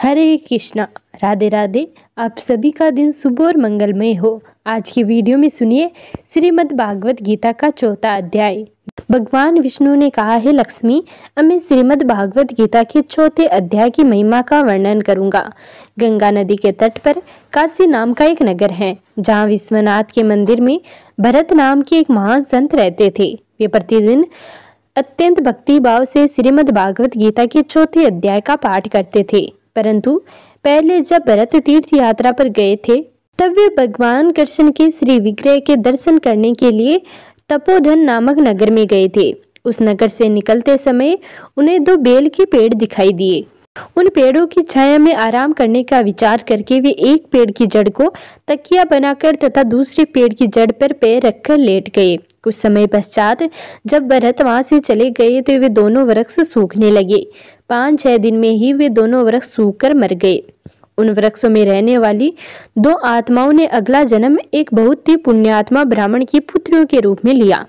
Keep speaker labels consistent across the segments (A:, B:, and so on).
A: हरे कृष्णा, राधे राधे। आप सभी का दिन शुभ और मंगलमय हो। आज की वीडियो में सुनिए श्रीमद् भागवत गीता का 4था अध्याय। भगवान विष्णु ने कहा है, लक्ष्मी, अब मैं श्रीमद् भागवत गीता के 4थे अध्याय की महिमा का वर्णन करूंगा। गंगा नदी के तट पर काशी नाम का एक नगर है, जहाँ विश्वनाथ के मंदिर में भरत नाम के एक महान संत रहते थे। वे प्रतिदिन अत्यंत भक्ति भाव से श्रीमद् भागवत गीता के 4थे अध्याय का पाठ करते थे। परंतु पहले जब भरत तीर्थ यात्रा पर गए थे, तब वे भगवान कृष्ण के श्री विग्रह के दर्शन करने के लिए तपोधन नामक नगर में गए थे। उस नगर से निकलते समय उन्हें 2 बेल के पेड़ दिखाई दिए। उन पेड़ों की छाया में आराम करने का विचार करके वे एक पेड़ की जड़ को तकिया बनाकर तथा दूसरे पेड़ की जड़ पर पैर रखकर लेट गए। कुछ समय पश्चात जब भरत वहां से चले गए तो वे दोनों वृक्ष सूखने लगे। 5-6 दिन में ही वे दोनों वृक्ष सूखकर मर गए। उन वृक्षों में रहने वाली 2 आत्माओं ने अगला जन्म एक बहुत ही पुण्यात्मा ब्राह्मण की पुत्रियों के रूप में लिया।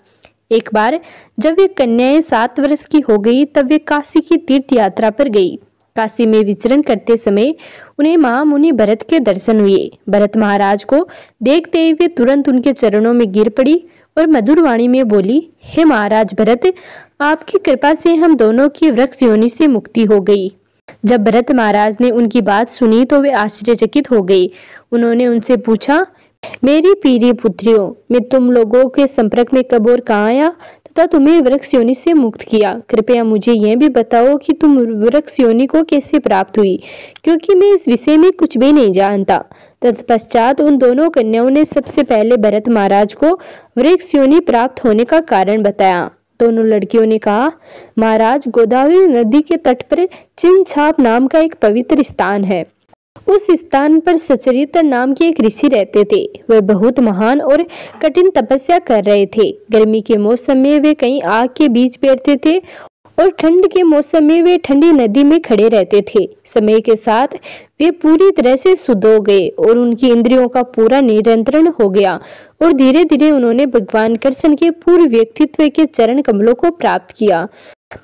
A: एक बार जब वे कन्याएं 7 वर्ष की हो गई, तब वे काशी की तीर्थ यात्रा पर गई। काशी में विचरण करते समय उन्हें महामुनि भरत के दर्शन हुए। भरत महाराज को देखते ही वे तुरंत उनके चरणों में गिर पड़ी और मधुर वाणी में बोली, हे महाराज भरत, आपकी कृपा से हम दोनों की वृक्ष योनि से मुक्ति हो गई। जब भरत महाराज ने उनकी बात सुनी तो वे आश्चर्यचकित हो गए। उन्होंने उनसे पूछा, मेरी प्रिय पुत्रियों, मैं तुम लोगों के संपर्क में कब और कहाँ आया तथा तुम्हें वृक्ष योनि से मुक्त किया? कृपया मुझे यह भी बताओ कि तुम वृक्ष योनि को कैसे प्राप्त हुई, क्योंकि मैं इस विषय में कुछ भी नहीं जानता। तत्पश्चात उन दोनों कन्याओं ने सबसे पहले भरत महाराज को वृक्ष योनि प्राप्त होने का कारण बताया। दोनों लड़कियों ने कहा, महाराज, गोदावरी नदी के तट पर चिन्छाप नाम का एक पवित्र स्थान है। उस स्थान पर सचरित्र नाम के एक ऋषि रहते थे। वे बहुत महान और कठिन तपस्या कर रहे थे। गर्मी के मौसम में वे कहीं आग के बीच बैठते थे और ठंड के मौसम में वे ठंडी नदी में खड़े रहते थे। समय के साथ वे पूरी तरह से शुद्ध हो गए और उनकी इंद्रियों का पूरा नियंत्रण हो गया और धीरे धीरे उन्होंने भगवान कृष्ण के पूर्ण व्यक्तित्व के चरण कमलों को प्राप्त किया।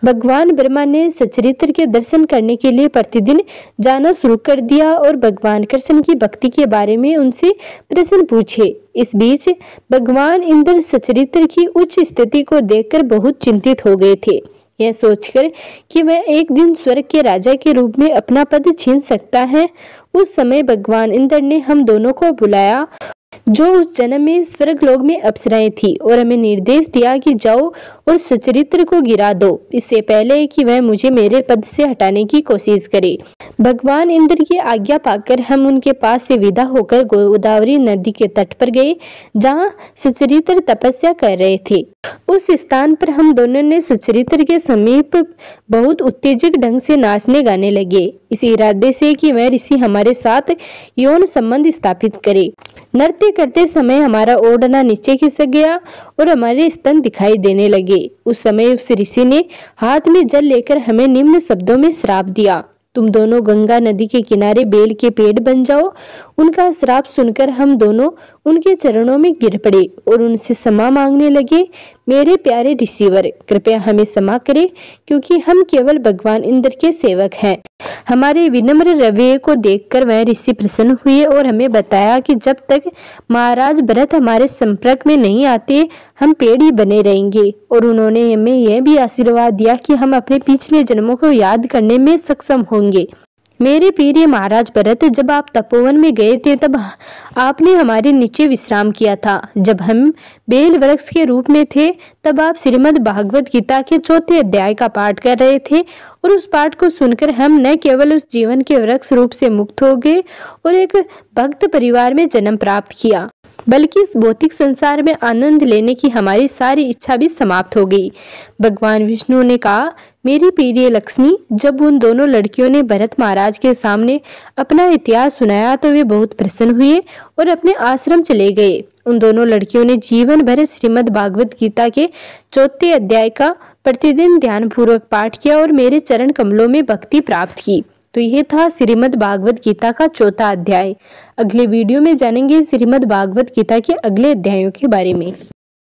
A: भगवान ब्रह्मा ने सचरित्र के दर्शन करने के लिए प्रतिदिन जाना शुरू कर दिया और भगवान कृष्ण की भक्ति के बारे में उनसे प्रश्न पूछे। इस बीच भगवान इंद्र सचरित्र की उच्च स्थिति को देखकर बहुत चिंतित हो गए थे। यह सोचकर कि वह एक दिन स्वर्ग के राजा के रूप में अपना पद छीन सकता है, उस समय भगवान इंद्र ने हम दोनों को बुलाया, जो उस जन्म में स्वर्ग लोक में अप्सराएं थी, और हमें निर्देश दिया कि जाओ और सचरित्र को गिरा दो, इससे पहले कि वह मुझे मेरे पद से हटाने की कोशिश करे। भगवान इंद्र की आज्ञा पाकर हम उनके पास से विदा होकर गोदावरी नदी के तट पर गए, जहाँ सचरित्र तपस्या कर रहे थे। उस स्थान पर हम दोनों ने सचरित्र के समीप बहुत उत्तेजक ढंग से नाचने गाने लगे, इस इरादे से कि वह ऋषि हमारे साथ यौन संबंध स्थापित करे। नृत्य करते समय हमारा ओढ़ना नीचे खिसक गया और हमारे स्तन दिखाई देने लगे। उस समय उस ऋषि ने हाथ में जल लेकर हमें निम्न शब्दों में श्राप दिया, तुम दोनों गंगा नदी के किनारे बेल के पेड़ बन जाओ। उनका श्राप सुनकर हम दोनों उनके चरणों में गिर पड़े और उनसे क्षमा मांगने लगे, मेरे प्यारे ऋषिवर, कृपया हमें क्षमा करें, क्योंकि हम केवल भगवान इंद्र के सेवक हैं। हमारे विनम्र रवैये को देखकर वह ऋषि प्रसन्न हुए और हमें बताया कि जब तक महाराज भरत हमारे संपर्क में नहीं आते, हम पेड़ ही बने रहेंगे। और उन्होंने हमें यह भी आशीर्वाद दिया कि हम अपने पिछले जन्मों को याद करने में सक्षम होंगे। मेरे प्रिय महाराज भरत, जब आप तपोवन में गए थे तब आपने हमारे नीचे विश्राम किया था। जब हम बेल वृक्ष के रूप में थे, तब आप श्रीमद् भागवत गीता के 4थे अध्याय का पाठ कर रहे थे, और उस पाठ को सुनकर हम न केवल उस जीवन के वृक्ष रूप से मुक्त हो गए और एक भक्त परिवार में जन्म प्राप्त किया, बल्कि इस भौतिक संसार में आनंद लेने की हमारी सारी इच्छा भी समाप्त हो गई। भगवान विष्णु ने कहा, मेरी प्रिय लक्ष्मी, जब उन दोनों लड़कियों ने भरत महाराज के सामने अपना इतिहास सुनाया तो वे बहुत प्रसन्न हुए और अपने आश्रम चले गए। उन दोनों लड़कियों ने जीवन भर श्रीमद् भागवत गीता के 4थे अध्याय का प्रतिदिन ध्यान पूर्वक पाठ किया और मेरे चरण कमलों में भक्ति प्राप्त की। तो यह था श्रीमद् भागवत गीता का 4था अध्याय। अगले वीडियो में जानेंगे श्रीमद् भागवत गीता के अगले अध्यायों के बारे में।